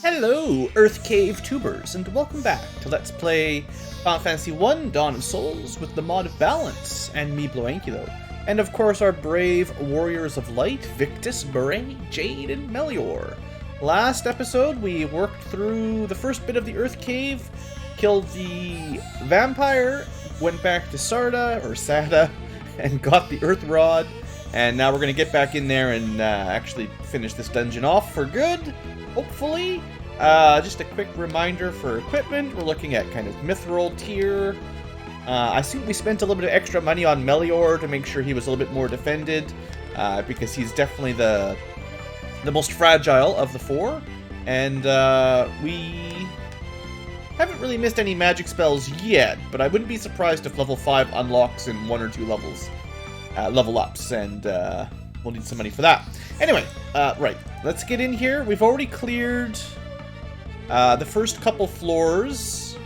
Hello, Earth Cave Tubers, and welcome back to Let's Play Final Fantasy 1 Dawn of Souls with the mod of Balance, and me, BlueAnkylo. And of course our brave Warriors of Light, Victus, Beret, Jade, and Melior. Last episode we worked through the first bit of the Earth Cave, killed the vampire, went back to Sada, and got the Earth Rod, and now we're going to get back in there and actually finish this dungeon off for good. Hopefully. Just a quick reminder for equipment. We're looking at kind of mithril tier. I think we spent a little bit of extra money on Melior to make sure he was a little bit more defended, because he's definitely the most fragile of the four. And we haven't really missed any magic spells yet, but I wouldn't be surprised if level 5 unlocks in 1 or 2 levels, level ups, and we'll need some money for that. Anyway, right, let's get in here. We've already cleared the first couple floors.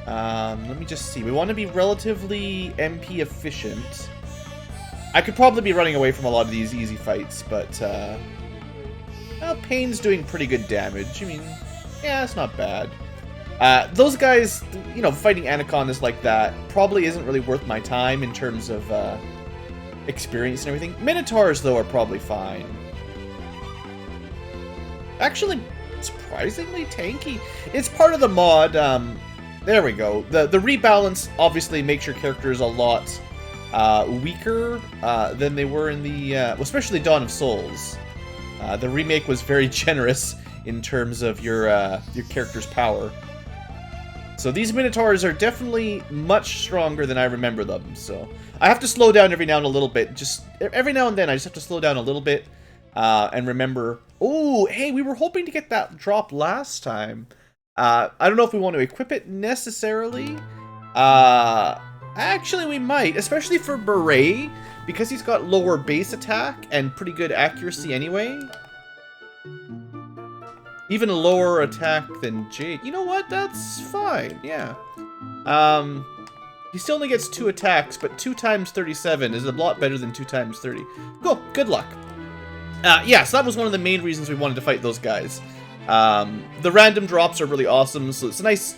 Let me just see. We want to be relatively MP efficient. I could probably be running away from a lot of these easy fights, but well, Pain's doing pretty good damage. I mean, yeah, it's not bad. Those guys, you know, fighting anacondas like that probably isn't really worth my time in terms of experience and everything. Minotaurs, though, are probably fine. Actually, surprisingly tanky. It's part of the mod. There we go. The rebalance obviously makes your characters a lot weaker than they were in the especially Dawn of Souls. The remake was very generous in terms of your character's power. So these Minotaurs are definitely much stronger than I remember them. So I have to slow down every now and a little bit. Just every now and then I just have to slow down a little bit and remember. Oh, hey, we were hoping to get that drop last time. I don't know if we want to equip it necessarily. Actually, we might, especially for Beret, because he's got lower base attack and pretty good accuracy anyway. Even lower attack than Jade. You know what? That's fine. Yeah. He still only gets 2 attacks, but 2 times 37 is a lot better than 2 times 30. Cool. Good luck. Yeah, so that was one of the main reasons we wanted to fight those guys. The random drops are really awesome, so it's nice.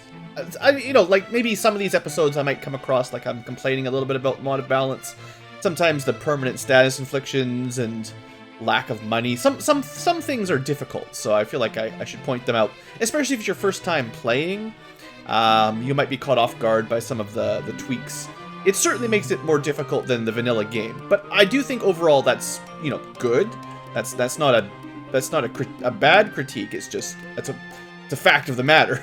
You know, like maybe some of these episodes I might come across like I'm complaining a little bit about mod of balance. Sometimes the permanent status inflictions and lack of money. Some things are difficult, so I feel like I should point them out. Especially if it's your first time playing, you might be caught off guard by some of the tweaks. It certainly makes it more difficult than the vanilla game, but I do think overall that's, you know, good. That's not a bad critique. It's just it's a fact of the matter.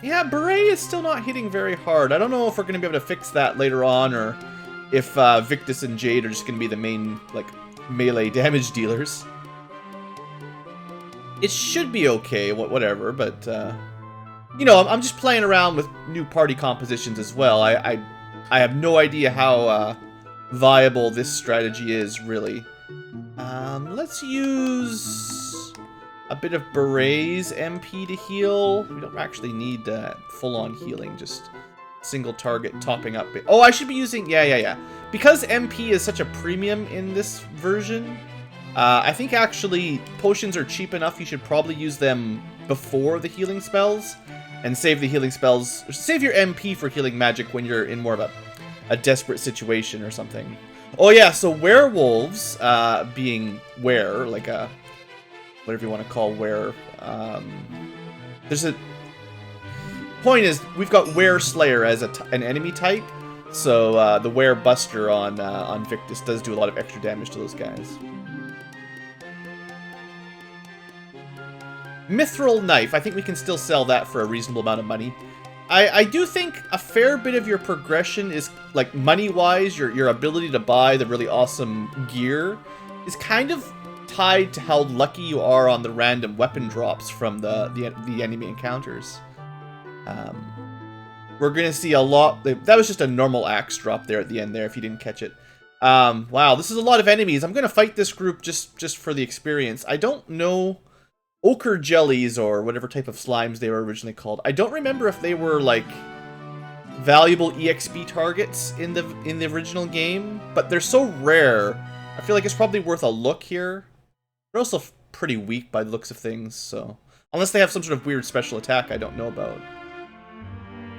Yeah, Beret is still not hitting very hard. I don't know if we're going to be able to fix that later on, or if Victus and Jade are just going to be the main like melee damage dealers. It should be okay, whatever. But you know, I'm just playing around with new party compositions as well. I have no idea how viable this strategy is really. Let's use a bit of Beret's MP to heal. We don't actually need full-on healing, just single target topping up. Oh, I should be using... Yeah. Because MP is such a premium in this version, I think actually potions are cheap enough. You should probably use them before the healing spells, and save the healing spells... Save your MP for healing magic when you're in more of a desperate situation or something. Oh yeah, so werewolves, being were, like a, whatever you want to call were, there's a, point is, we've got Were Slayer as an enemy type, so the Were Buster on Victus does do a lot of extra damage to those guys. Mithril Knife, I think we can still sell that for a reasonable amount of money. I do think a fair bit of your progression is, like, money-wise, your ability to buy the really awesome gear is kind of tied to how lucky you are on the random weapon drops from the enemy encounters. We're going to see a lot... That was just a normal axe drop there at the end there, if you didn't catch it. Wow, this is a lot of enemies. I'm going to fight this group just for the experience. I don't know... Ochre jellies, or whatever type of slimes they were originally called. I don't remember if they were, like, valuable EXP targets in the original game, but they're so rare. I feel like it's probably worth a look here. They're also pretty weak by the looks of things, so... Unless they have some sort of weird special attack I don't know about.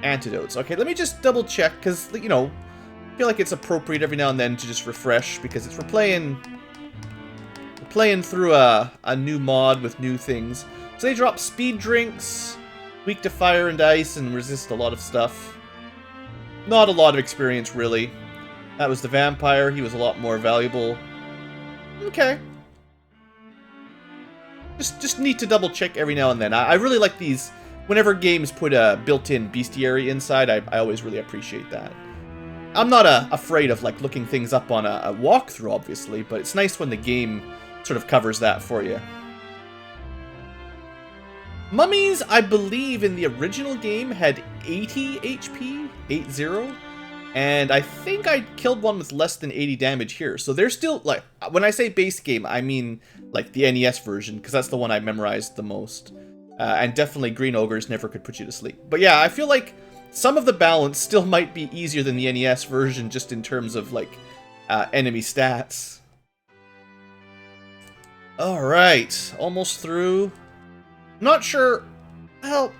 Antidotes. Okay, let me just double check, because, you know, I feel like it's appropriate every now and then to just refresh, because we're playing through a new mod with new things. So they drop speed drinks, weak to fire and ice, and resist a lot of stuff. Not a lot of experience, really. That was the vampire. He was a lot more valuable. Okay. Just need to double check every now and then. I really like these. Whenever games put a built-in bestiary inside, I always really appreciate that. I'm not afraid of like looking things up on a walkthrough, obviously, but it's nice when the game sort of covers that for you. Mummies, I believe, in the original game had 80 HP, 80, and I think I killed one with less than 80 damage here. So they're still, like, when I say base game, I mean, like, the NES version, because that's the one I memorized the most. And definitely Green Ogres never could put you to sleep. But yeah, I feel like some of the balance still might be easier than the NES version, just in terms of, like, enemy stats. Alright, almost through. Not sure. Well,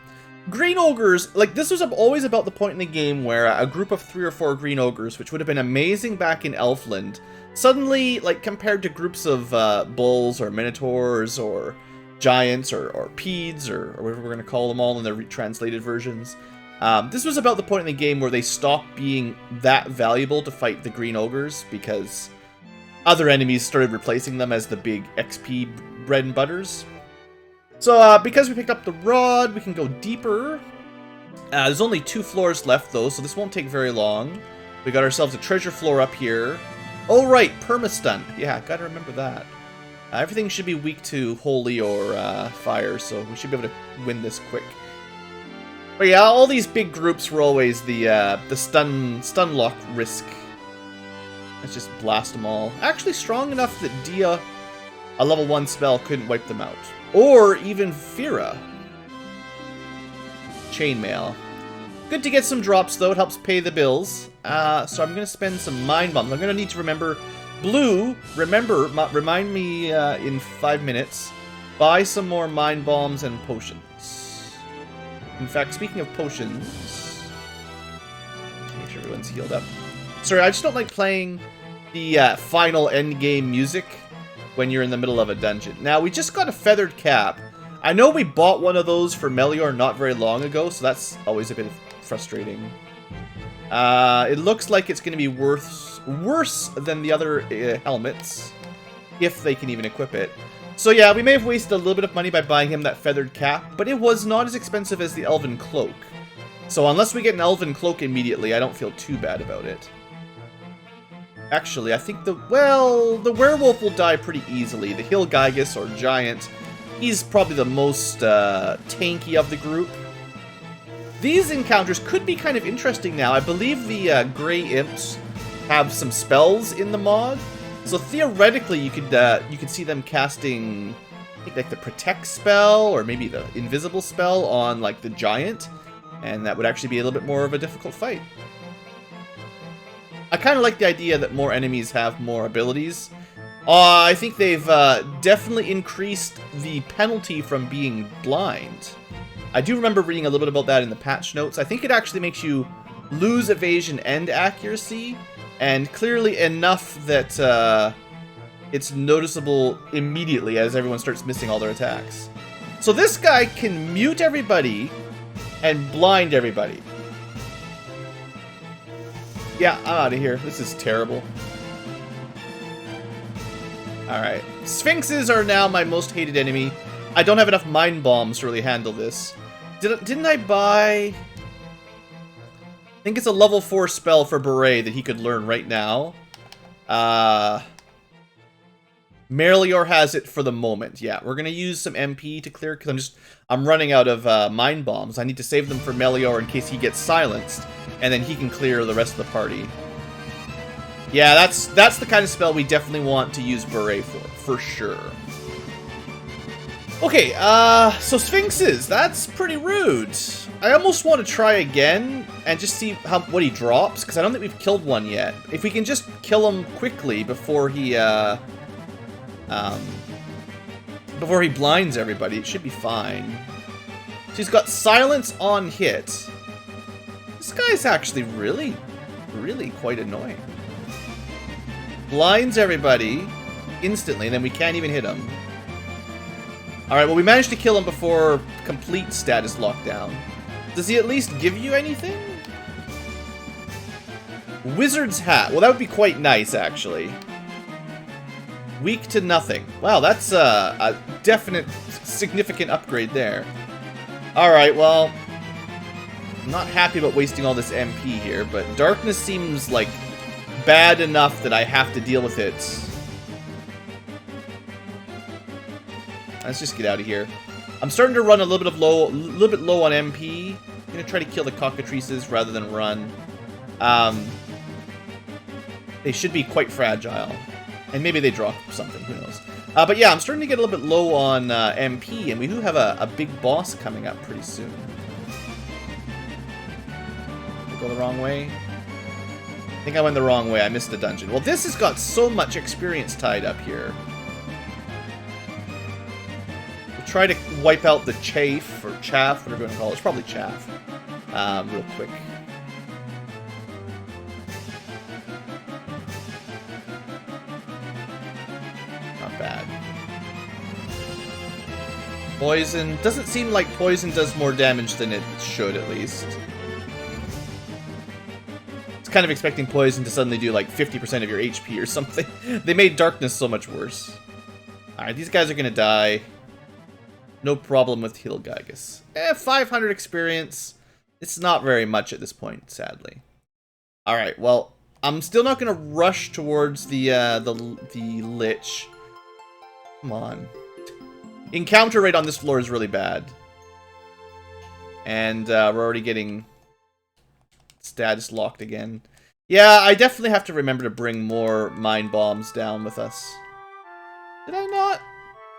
Green Ogres, like, this was always about the point in the game where a group of 3 or 4 Green Ogres, which would have been amazing back in Elfland, suddenly, like, compared to groups of bulls or minotaurs or giants or peeds or whatever we're going to call them all in the retranslated versions, this was about the point in the game where they stopped being that valuable to fight the Green Ogres because other enemies started replacing them as the big XP bread and butters. So, because we picked up the rod, we can go deeper. There's only 2 floors left, though, so this won't take very long. We got ourselves a treasure floor up here. Oh, right, permastun. Yeah, gotta remember that. Everything should be weak to holy or fire, so we should be able to win this quick. But yeah, all these big groups were always the stun lock risk. Let's just blast them all. Actually strong enough that Dia, a level 1 spell, couldn't wipe them out. Or even Fira. Chainmail. Good to get some drops, though. It helps pay the bills. So I'm going to spend some Mind Bombs. I'm going to need to remember... Blue, remind me in 5 minutes. Buy some more Mind Bombs and potions. In fact, speaking of potions... Make sure everyone's healed up. Sorry, I just don't like playing the final endgame music when you're in the middle of a dungeon. Now, we just got a feathered cap. I know we bought one of those for Melior not very long ago, so that's always a bit frustrating. It looks like it's going to be worse than the other helmets, if they can even equip it. So yeah, we may have wasted a little bit of money by buying him that feathered cap, but it was not as expensive as the Elven Cloak. So unless we get an Elven Cloak immediately, I don't feel too bad about it. Actually, I think the werewolf will die pretty easily. The Hill Gygus, or Giant, he's probably the most tanky of the group. These encounters could be kind of interesting now. I believe the Grey Imps have some spells in the mod. So theoretically, you could see them casting, I think, like the Protect spell, or maybe the Invisible spell on, like, the Giant. And that would actually be a little bit more of a difficult fight. I kind of like the idea that more enemies have more abilities. I think they've definitely increased the penalty from being blind. I do remember reading a little bit about that in the patch notes. I think it actually makes you lose evasion and accuracy, and clearly enough that it's noticeable immediately as everyone starts missing all their attacks. So this guy can mute everybody and blind everybody. Yeah, I'm out of here. This is terrible. Alright. Sphinxes are now my most hated enemy. I don't have enough Mind Bombs to really handle this. Didn't I buy... I think it's a level 4 spell for Beret that he could learn right now. Merlior has it for the moment. Yeah, we're going to use some MP to clear, because I'm running out of Mind Bombs. I need to save them for Melior in case he gets silenced, and then he can clear the rest of the party. Yeah, that's the kind of spell we definitely want to use Beret for sure. Okay, so Sphinxes, that's pretty rude. I almost want to try again and just see what he drops, because I don't think we've killed one yet. If we can just kill him quickly before he before he blinds everybody. It should be fine. So he's got silence on hit. This guy's actually really quite annoying. Blinds everybody instantly, and then we can't even hit him. Alright, well, we managed to kill him before complete status lockdown. Does he at least give you anything? Wizard's Hat. Well, that would be quite nice, actually. Weak to nothing. Wow, that's a definite, significant upgrade there. Alright, well, I'm not happy about wasting all this MP here, but darkness seems, like, bad enough that I have to deal with it. Let's just get out of here. I'm starting to run a little bit low on MP. I'm gonna try to kill the cockatrices rather than run. They should be quite fragile. And maybe they drop something, who knows. But yeah, I'm starting to get a little bit low on MP, and we do have a big boss coming up pretty soon. Did I go the wrong way? I think I went the wrong way. I missed the dungeon. Well, this has got so much experience tied up here. We'll try to wipe out the chaff, or chaff, whatever you want to call it. It's probably chaff. Real quick. Bad. Poison. Doesn't seem like poison does more damage than it should, at least. It's kind of expecting poison to suddenly do like 50% of your HP or something. They made darkness so much worse. Alright, these guys are gonna die. No problem with Hilgigus. 500 experience. It's not very much at this point, sadly. Alright, well, I'm still not gonna rush towards the Lich. Come on. Encounter rate on this floor is really bad. And we're already getting status locked again. Yeah, I definitely have to remember to bring more mind bombs down with us. Did I not?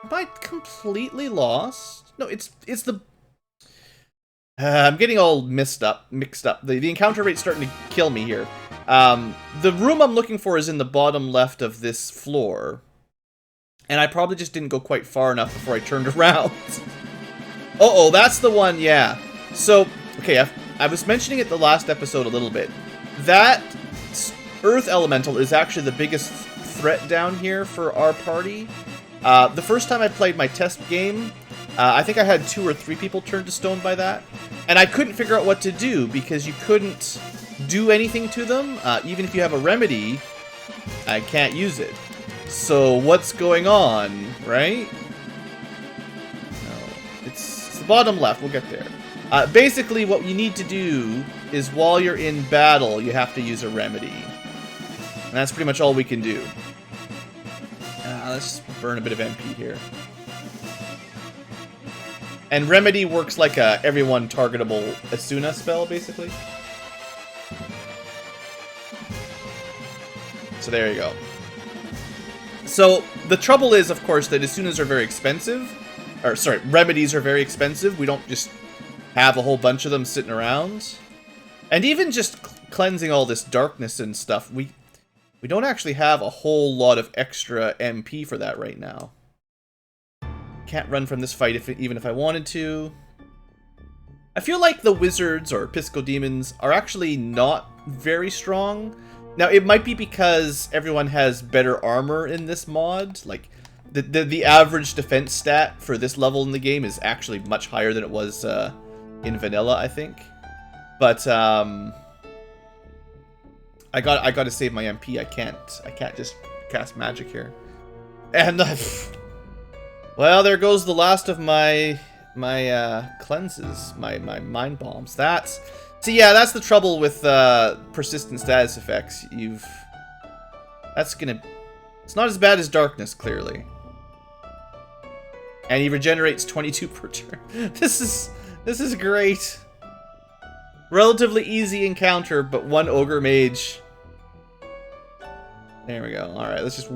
Am I completely lost? No, it's the... I'm getting all mixed up. The encounter rate's starting to kill me here. The room I'm looking for is in the bottom left of this floor. And I probably just didn't go quite far enough before I turned around. Uh-oh, that's the one, yeah. So, okay, I was mentioning it the last episode a little bit. That Earth Elemental is actually the biggest threat down here for our party. The first time I played my test game, I think I had 2 or 3 people turned to stone by that. And I couldn't figure out what to do, because you couldn't do anything to them. Even if you have a remedy, I can't use it. So what's going on, right? No, it's the bottom left. We'll get there. Basically, what you need to do is while you're in battle, you have to use a remedy. And that's pretty much all we can do. Let's burn a bit of MP here. And remedy works like a everyone targetable Asuna spell, basically. So there you go. So, the trouble is, of course, that Asunas are very expensive. Or, sorry, remedies are very expensive. We don't just have a whole bunch of them sitting around. And even just cleansing all this darkness and stuff, we don't actually have a whole lot of extra MP for that right now. Can't run from this fight even if I wanted to. I feel like the wizards, or Pisco Demons, are actually not very strong. Now, it might be because everyone has better armor in this mod. Like, the average defense stat for this level in the game is actually much higher than it was in vanilla, I think. But I got to save my MP. I can't just cast magic here. And well, there goes the last of my cleanses, my mind bombs. So yeah, that's the trouble with persistent status effects. It's not as bad as darkness, clearly. And he regenerates 22 per turn. This is great. Relatively easy encounter, but 1 ogre mage. There we go. Alright, let's just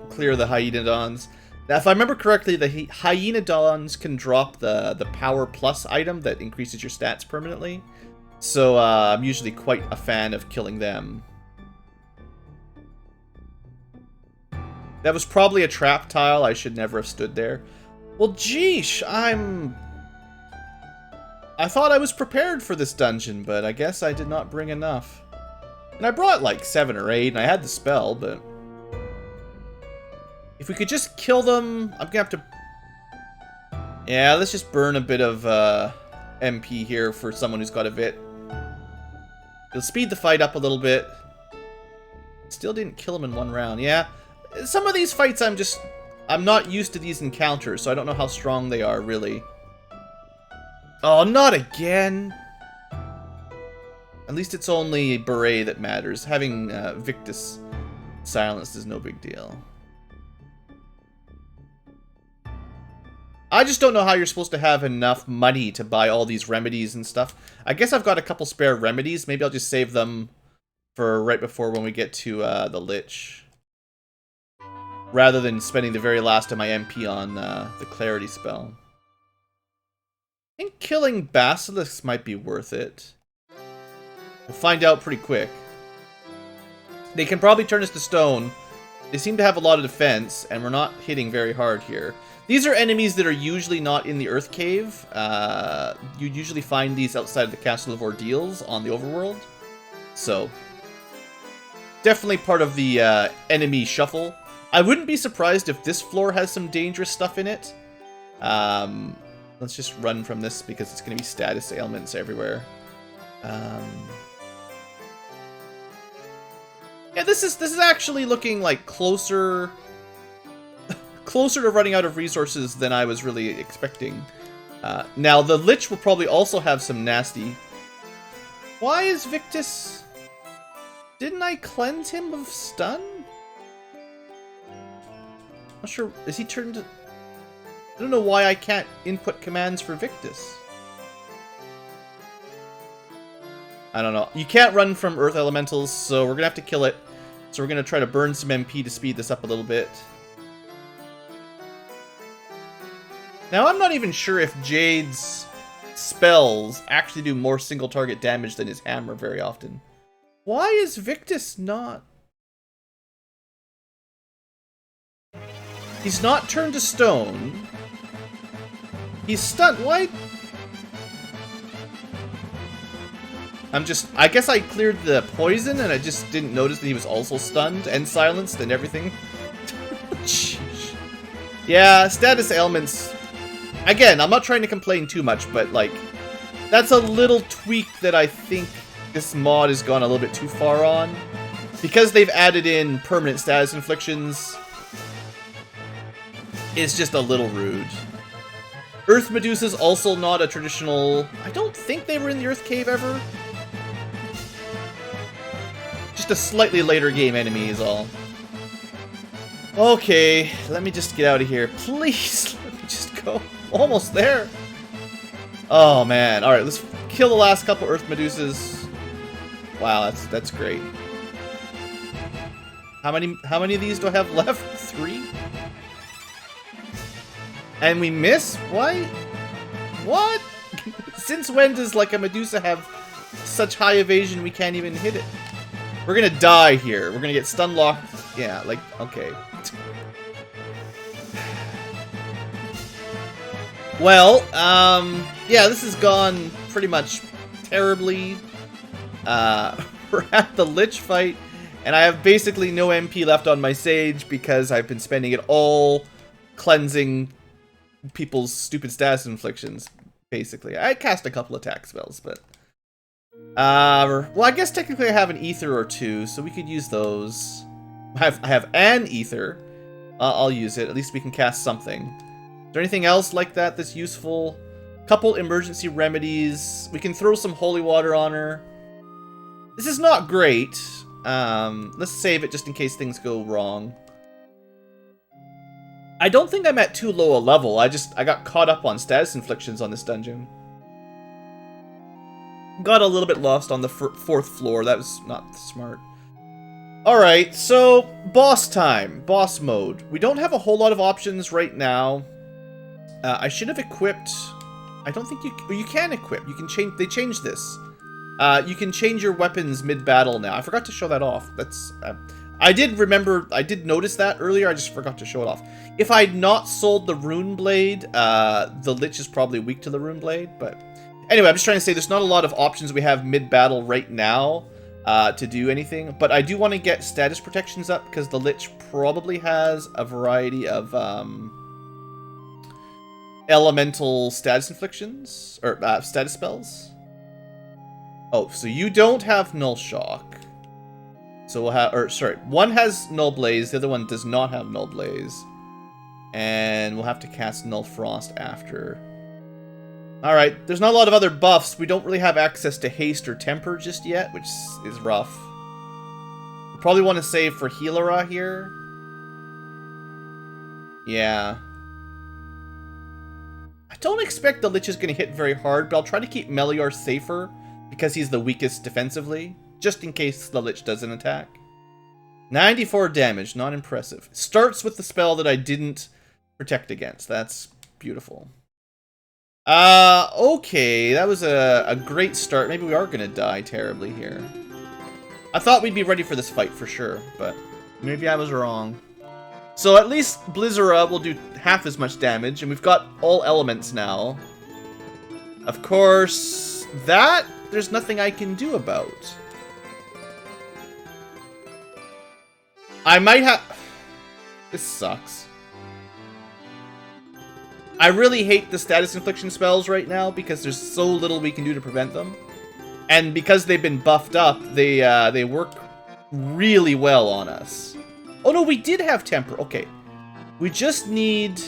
clear the Hyenodons. Now, if I remember correctly, the Hyenodons can drop the Power Plus item that increases your stats permanently. So, I'm usually quite a fan of killing them. That was probably a trap tile. I should never have stood there. Well, geesh, I thought I was prepared for this dungeon, but I guess I did not bring enough. And I brought like 7 or 8, and I had the spell, but... If we could just kill them, I'm gonna have to... Yeah, let's just burn a bit of MP here for someone who's got a Vit. It'll speed the fight up a little bit. Still didn't kill him in 1 round. Yeah, some of these fights I'm not used to these encounters, so I don't know how strong they are, really. Oh, not again! At least it's only Beret that matters. Having Victus silenced is no big deal. I just don't know how you're supposed to have enough money to buy all these remedies and stuff. I guess I've got a couple spare remedies. Maybe I'll just save them for right before when we get to the Lich. Rather than spending the very last of my MP on the Clarity spell. I think killing Basilisks might be worth it. We'll find out pretty quick. They can probably turn us to stone. They seem to have a lot of defense, and we're not hitting very hard here. These are enemies that are usually not in the Earth Cave. You usually find these outside of the Castle of Ordeals on the Overworld. So, definitely part of the enemy shuffle. I wouldn't be surprised if this floor has some dangerous stuff in it. Let's just run from this because it's going to be status ailments everywhere. Yeah, this is actually looking like closer to running out of resources than I was really expecting. Now, the Lich will probably also have some nasty... Why is Victus... Didn't I cleanse him of stun? Not sure. Is he turned to... I don't know why I can't input commands for Victus. I don't know. You can't run from Earth Elementals, so we're gonna have to kill it. So we're gonna try to burn some MP to speed this up a little bit. Now, I'm not even sure if Jade's spells actually do more single target damage than his hammer very often. Why is Victus not... He's not turned to stone. He's stunned. Why? I guess I cleared the poison and I just didn't notice that he was also stunned and silenced and everything. Yeah, status ailments. Again, I'm not trying to complain too much, but like, that's a little tweak that I think this mod has gone a little bit too far on. Because they've added in permanent status inflictions, it's just a little rude. Earth Medusa's also not a traditional... I don't think they were in the Earth Cave ever. Just a slightly later game enemy is all. Okay, let me just get out of here. Please, let me just go. Almost there. Oh, man. Alright, let's kill the last couple Earth Medusas. Wow, that's great. How many of these do I have left? 3? And we miss? Why? What? Since when does, like, a Medusa have such high evasion we can't even hit it? We're gonna die here. We're gonna get stun locked. Yeah, like, okay. Well, yeah, this has gone pretty much terribly. We're at the Lich fight, and I have basically no MP left on my Sage because I've been spending it all cleansing people's stupid status inflictions, basically. I cast a couple attack spells, but... well, I guess technically I have an Ether or 2, so we could use those. I have an Ether. I'll use it. At least we can cast something. Is there anything else like that that's useful? Couple emergency remedies. We can throw some holy water on her. This is not great. Let's save it just in case things go wrong. I don't think I'm at too low a level. I got caught up on status inflictions on this dungeon. Got a little bit lost on the 4th floor. That was not smart. Alright, so boss time. Boss mode. We don't have a whole lot of options right now. I should have equipped... I don't think you can equip. You can change... They changed this. You can change your weapons mid-battle now. I forgot to show that off. That's... I did notice that earlier, I just forgot to show it off. If I'd not sold the Rune Blade, the Lich is probably weak to the Rune Blade, but... Anyway, I'm just trying to say there's not a lot of options we have mid-battle right now to do anything, but I do want to get status protections up, because the Lich probably has a variety of elemental status inflictions, or status spells. Oh, so you don't have Null Shock. So we'll have, or sorry, one has Null Blaze, the other one does not have Null Blaze. And we'll have to cast Null Frost after. Alright, there's not a lot of other buffs. We don't really have access to Haste or Temper just yet, which is rough. We probably want to save for Healera here. Yeah. I don't expect the Lich is going to hit very hard, but I'll try to keep Melior safer because he's the weakest defensively. Just in case the Lich doesn't attack. 94 damage, not impressive. Starts with the spell that I didn't protect against. That's beautiful. Okay, that was a great start. Maybe we are gonna die terribly here. I thought we'd be ready for this fight for sure, but maybe I was wrong. So at least Blizzara will do half as much damage, and we've got all elements now. Of course, that there's nothing I can do about. I might have... This sucks. I really hate the status infliction spells right now because there's so little we can do to prevent them. And because they've been buffed up, they work really well on us. Oh no, we did have Temper. Okay. We just need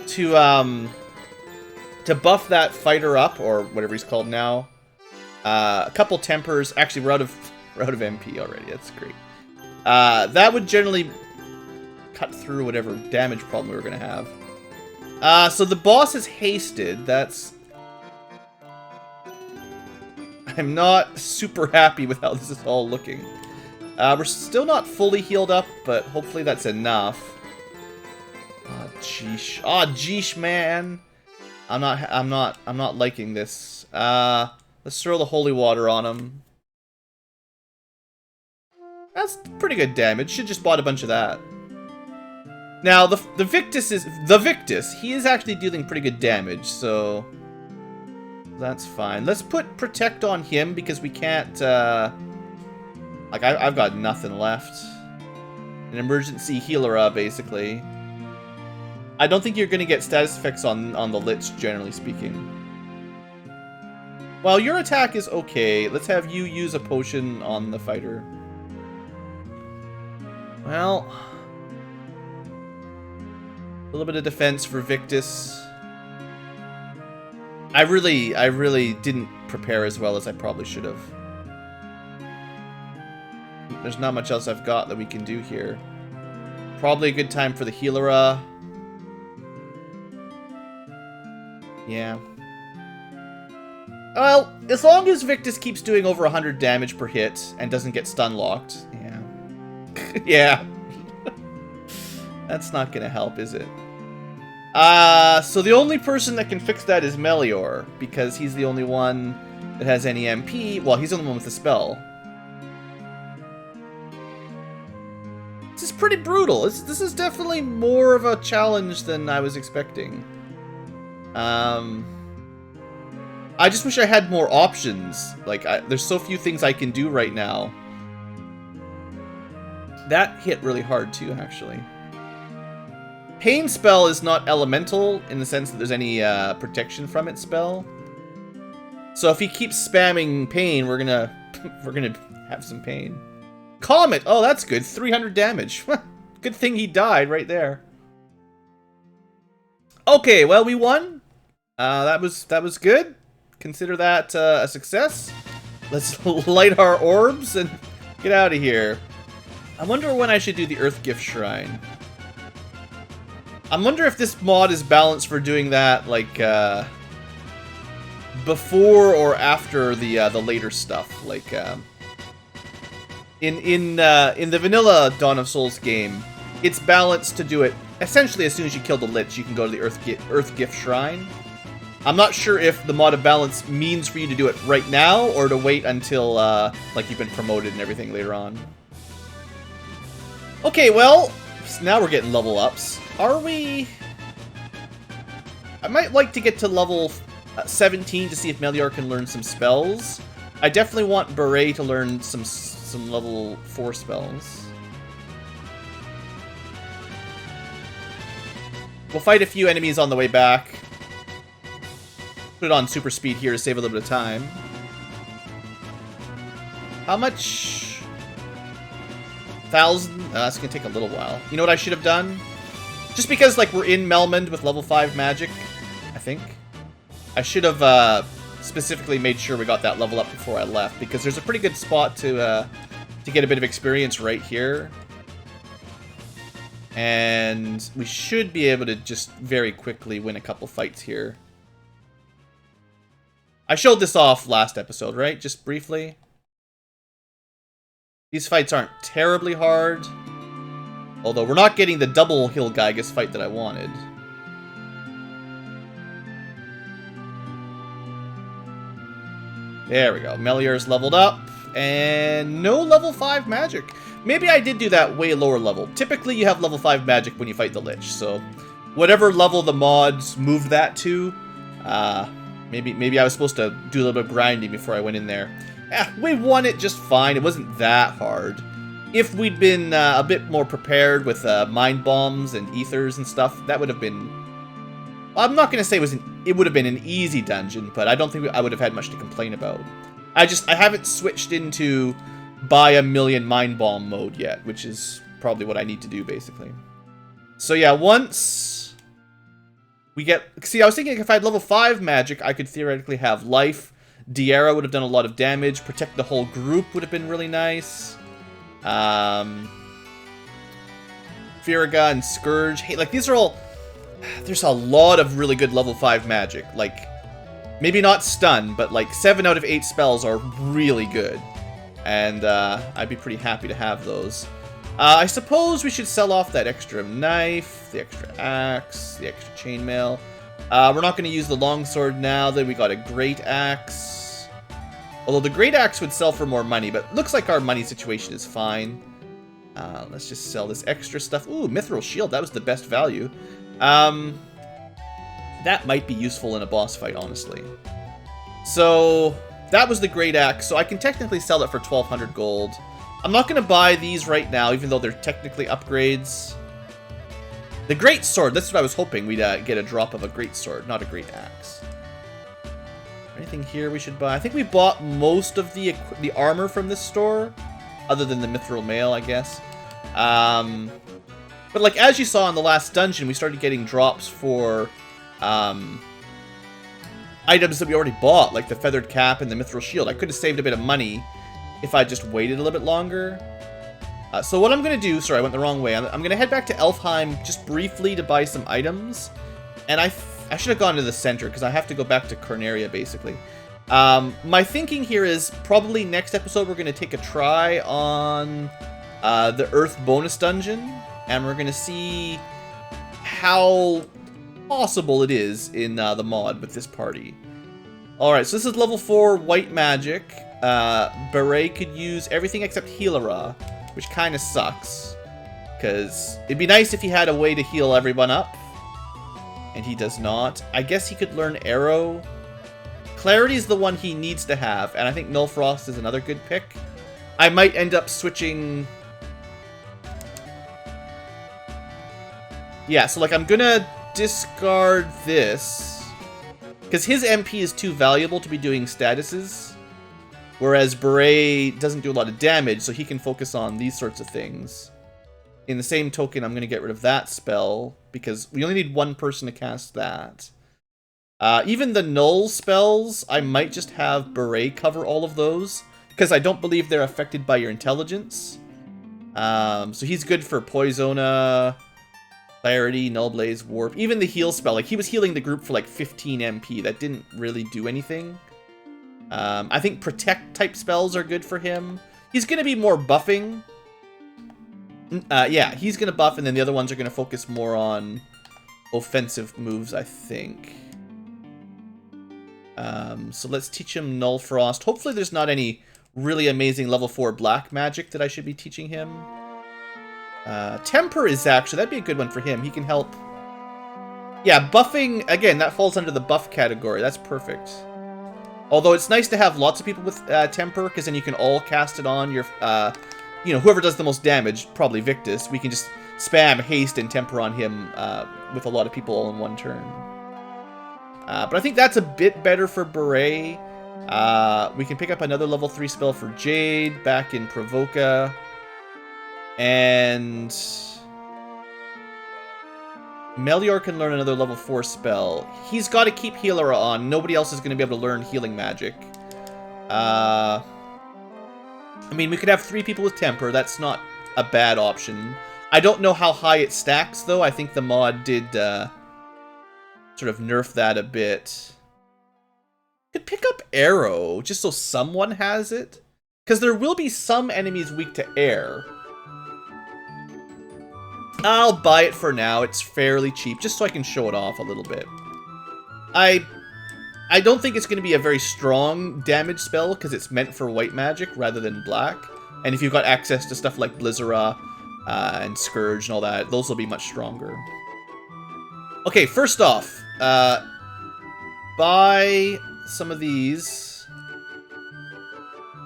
to buff that fighter up, or whatever he's called now. A couple Tempers. Actually, we're out of MP already. That's great. That would generally cut through whatever damage problem we were going to have. So the boss is hasted. That's... I'm not super happy with how this is all looking. We're still not fully healed up, but hopefully that's enough. Oh, jeesh. Oh, jeesh, man. I'm not liking this. Let's throw the holy water on him. That's pretty good damage. Should just bought a bunch of that. Now, the Victus is... The Victus! He is actually dealing pretty good damage, so... That's fine. Let's put Protect on him, because we can't, Like, I've got nothing left. An emergency healer, basically. I don't think you're going to get status effects on the Lich, generally speaking. Well, your attack is okay. Let's have you use a potion on the fighter. Well... A little bit of defense for Victus. I really didn't prepare as well as I probably should have. There's not much else I've got that we can do here. Probably a good time for the Healera. Yeah. Well, as long as Victus keeps doing over 100 damage per hit and doesn't get stun locked. Yeah. Yeah. That's not gonna help, is it? So the only person that can fix that is Melior, because he's the only one that has any MP. Well, he's the only one with the spell. This is pretty brutal. This is definitely more of a challenge than I was expecting. I just wish I had more options. Like, there's so few things I can do right now. That hit really hard too, actually. Pain spell is not elemental in the sense that there's any protection from its spell. So if he keeps spamming pain, we're gonna have some pain. Comet! Oh, that's good. 300 damage. Good thing he died right there. Okay, well, we won. That was good. Consider that a success. Let's light our orbs and get out of here. I wonder when I should do the Earth Gift Shrine. I wonder if this mod is balanced for doing that, like, before or after the later stuff. Like, in the vanilla Dawn of Souls game, it's balanced to do it essentially as soon as you kill the Lich. You can go to the Earth Gift Shrine. I'm not sure if the mod of balance means for you to do it right now or to wait until like you've been promoted and everything later on. Okay, well, now we're getting level ups. Are we? I might like to get to level 17 to see if Melior can learn some spells. I definitely want Beret to learn some level 4 spells. We'll fight a few enemies on the way back. Put it on super speed here to save a little bit of time. How much? 1,000? That's gonna take a little while. You know what I should have done? Just because, like, we're in Melmond with level 5 magic, I think. I should have specifically made sure we got that level up before I left, because there's a pretty good spot to get a bit of experience right here. And we should be able to just very quickly win a couple fights here. I showed this off last episode, right? Just briefly. These fights aren't terribly hard. Although we're not getting the double Hill Gygus fight that I wanted. There we go. Melior's leveled up. And no level 5 magic. Maybe I did do that way lower level. Typically you have level 5 magic when you fight the Lich. So whatever level the mods moved that to, maybe I was supposed to do a little bit of grinding before I went in there. We won it just fine. It wasn't that hard. If we'd been a bit more prepared with mind bombs and ethers and stuff, that would have been... Well, I'm not going to say it would have been an easy dungeon, but I don't think I would have had much to complain about. I haven't switched into buy a million mind bomb mode yet, which is probably what I need to do, basically. So yeah, once we get... See, I was thinking if I had level 5 magic, I could theoretically have life. Diarra would have done a lot of damage. Protect the whole group would have been really nice. Firaga and Scourge. Hey, like, these are all... There's a lot of really good level 5 magic. Like, maybe not stun, but like 7 out of 8 spells are really good. And I'd be pretty happy to have those. I suppose we should sell off that extra knife, the extra axe, the extra chainmail. We're not going to use the longsword now that we got a great axe. Although the great axe would sell for more money, but looks like our money situation is fine. Let's just sell this extra stuff. Ooh, mithril shield, that was the best value. That might be useful in a boss fight, honestly. So that was the great axe, so I can technically sell it for 1,200 gold. I'm not going to buy these right now, even though they're technically upgrades. The great sword, that's what I was hoping we'd get a drop of a great sword, not a great axe. Anything here we should buy? I think we bought most of the armor from this store, other than the mithril mail, I guess. But like as you saw in the last dungeon, we started getting drops for items that we already bought, like the feathered cap and the mithril shield. I could have saved a bit of money if I just waited a little bit longer. So what I'm going to do... Sorry, I went the wrong way. I'm going to head back to Elfheim just briefly to buy some items. And I should have gone to the center, because I have to go back to Corneria, basically. My thinking here is probably next episode we're going to take a try on the Earth bonus dungeon. And we're going to see how possible it is in the mod with this party. Alright, so this is level 4 white magic. Beret could use everything except Healara, which kind of sucks. Because it'd be nice if he had a way to heal everyone up. And he does not. I guess he could learn Arrow. Clarity is the one he needs to have, and I think Nullfrost is another good pick. I might end up switching... Yeah, so like I'm gonna discard this. Because his MP is too valuable to be doing statuses. Whereas Beret doesn't do a lot of damage, so he can focus on these sorts of things. In the same token, I'm going to get rid of that spell, because we only need one person to cast that. Even the null spells, I might just have Beret cover all of those, because I don't believe they're affected by your intelligence. So he's good for Poisona, Clarity, Null Blaze, Warp. Even the heal spell, like he was healing the group for like 15 MP. That didn't really do anything. I think Protect type spells are good for him. He's going to be more buffing. Yeah, he's going to buff, and then the other ones are going to focus more on offensive moves, I think. So let's teach him Null Frost. Hopefully there's not any really amazing level 4 black magic that I should be teaching him. Temper is actually, that'd be a good one for him. He can help. Yeah, buffing, again, that falls under the buff category. That's perfect. Although it's nice to have lots of people with Temper, because then you can all cast it on your, you know, whoever does the most damage, probably Victus. We can just spam Haste and Temper on him with a lot of people all in one turn. But I think that's a bit better for Beret. We can pick up another level 3 spell for Jade back in Provoca. And Melior can learn another level 4 spell. He's got to keep Healer on. Nobody else is going to be able to learn healing magic. I mean, we could have 3 people with Temper. That's not a bad option. I don't know how high it stacks, though. I think the mod did sort of nerf that a bit. Could pick up Arrow, just so someone has it. Because there will be some enemies weak to air. I'll buy it for now. It's fairly cheap, just so I can show it off a little bit. I don't think it's going to be a very strong damage spell, because it's meant for white magic rather than black. And if you've got access to stuff like Blizzara and Scourge and all that, those will be much stronger. Okay, first off, buy some of these.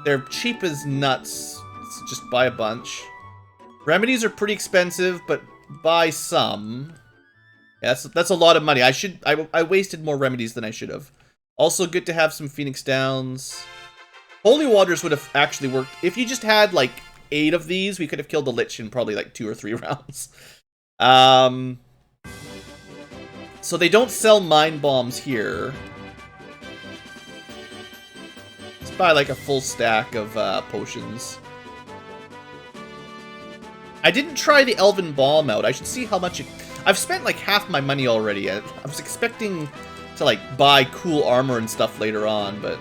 They're cheap as nuts, so just buy a bunch. Remedies are pretty expensive, but buy some. Yeah, that's a lot of money. I wasted more remedies than I should have. Also good to have some Phoenix Downs. Holy Waters would have actually worked. If you just had like 8 of these, we could have killed the Lich in probably like 2 or 3 rounds. So they don't sell Mind Bombs here. Let's buy like a full stack of potions. I didn't try the Elven Balm out. I should see how much I've spent like half my money already. I was expecting to like buy cool armor and stuff later on, but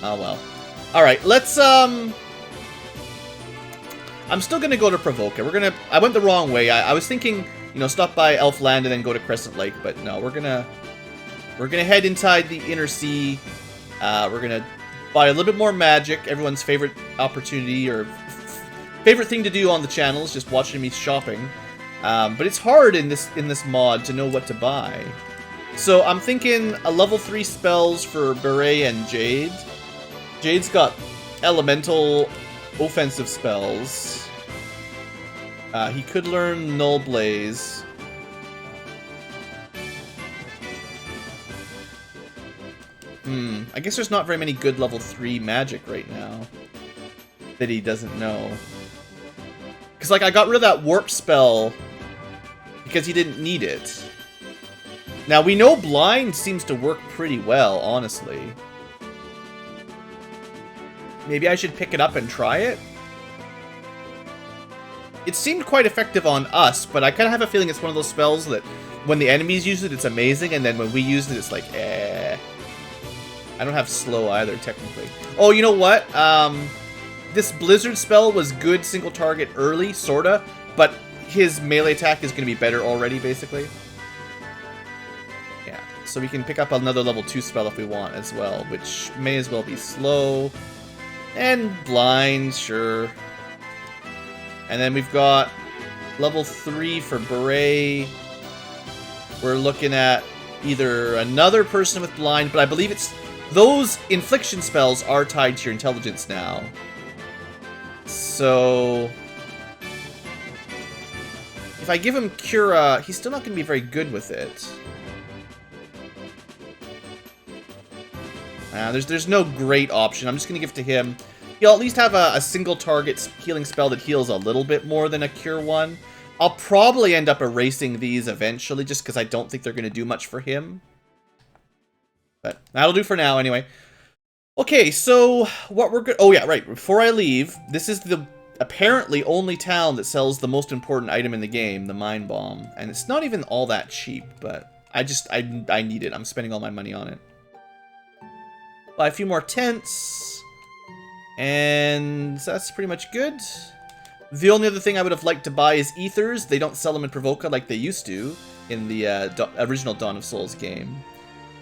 oh well. Alright, let's I'm still gonna go to Provoca. I went the wrong way. I was thinking, you know, stop by Elfland and then go to Crescent Lake, but no, we're gonna head inside the Inner Sea. We're gonna buy a little bit more magic, everyone's favorite opportunity or favorite thing to do on the channel is just watching me shopping. But it's hard in this mod to know what to buy. So I'm thinking a level 3 spells for Beret and Jade. Jade's got elemental offensive spells. He could learn Null Blaze. I guess there's not very many good level 3 magic right now that he doesn't know. Because, like, I got rid of that warp spell because he didn't need it. Now, we know Blind seems to work pretty well, honestly. Maybe I should pick it up and try it? It seemed quite effective on us, but I kind of have a feeling it's one of those spells that when the enemies use it, it's amazing, and then when we use it, it's like, eh. I don't have slow either, technically. Oh, you know what? This Blizzard spell was good single target early, sorta, but his melee attack is going to be better already, basically. Yeah, so we can pick up another level 2 spell if we want as well, which may as well be slow. And blind, sure. And then we've got level 3 for Beret. We're looking at either another person with blind, but I believe it's... Those infliction spells are tied to your intelligence now. So... if I give him Cura, he's still not going to be very good with it. There's no great option. I'm just going to give it to him. He'll at least have a single target healing spell that heals a little bit more than a Cure one. I'll probably end up erasing these eventually, just because I don't think they're going to do much for him. But that'll do for now, anyway. Okay, so what we're good... Oh, yeah, right. Before I leave, this is the apparently only town that sells the most important item in the game, the Mind Bomb. And it's not even all that cheap, but I need it. I'm spending all my money on it. Buy a few more tents. And that's pretty much good. The only other thing I would have liked to buy is Ethers. They don't sell them in Provoca like they used to in the original Dawn of Souls game.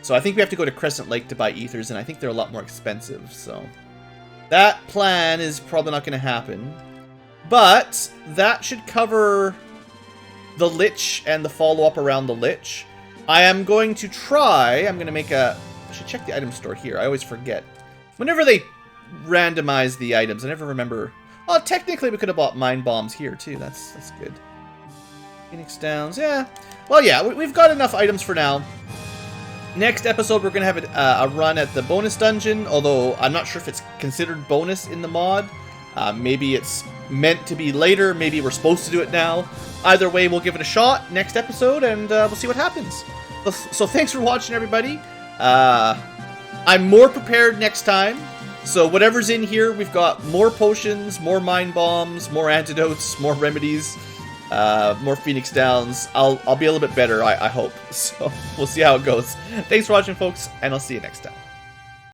So I think we have to go to Crescent Lake to buy ethers, and I think they're a lot more expensive, so... That plan is probably not going to happen. But that should cover the Lich and the follow-up around the Lich. I am going to try... I'm going to make a... I should check the item store here. I always forget. Whenever they randomize the items, I never remember... Oh, technically we could have bought Mind Bombs here, too. That's good. Phoenix Downs, yeah. Well, yeah, we've got enough items for now. Next episode, we're going to have a run at the bonus dungeon, although I'm not sure if it's considered bonus in the mod. Maybe it's meant to be later, maybe we're supposed to do it now. Either way, we'll give it a shot next episode, and we'll see what happens. So thanks for watching, everybody. I'm more prepared next time, so whatever's in here, we've got more potions, more mind bombs, more antidotes, more remedies. More Phoenix Downs. I'll be a little bit better, I hope. So, we'll see how it goes. Thanks for watching, folks, and I'll see you next time.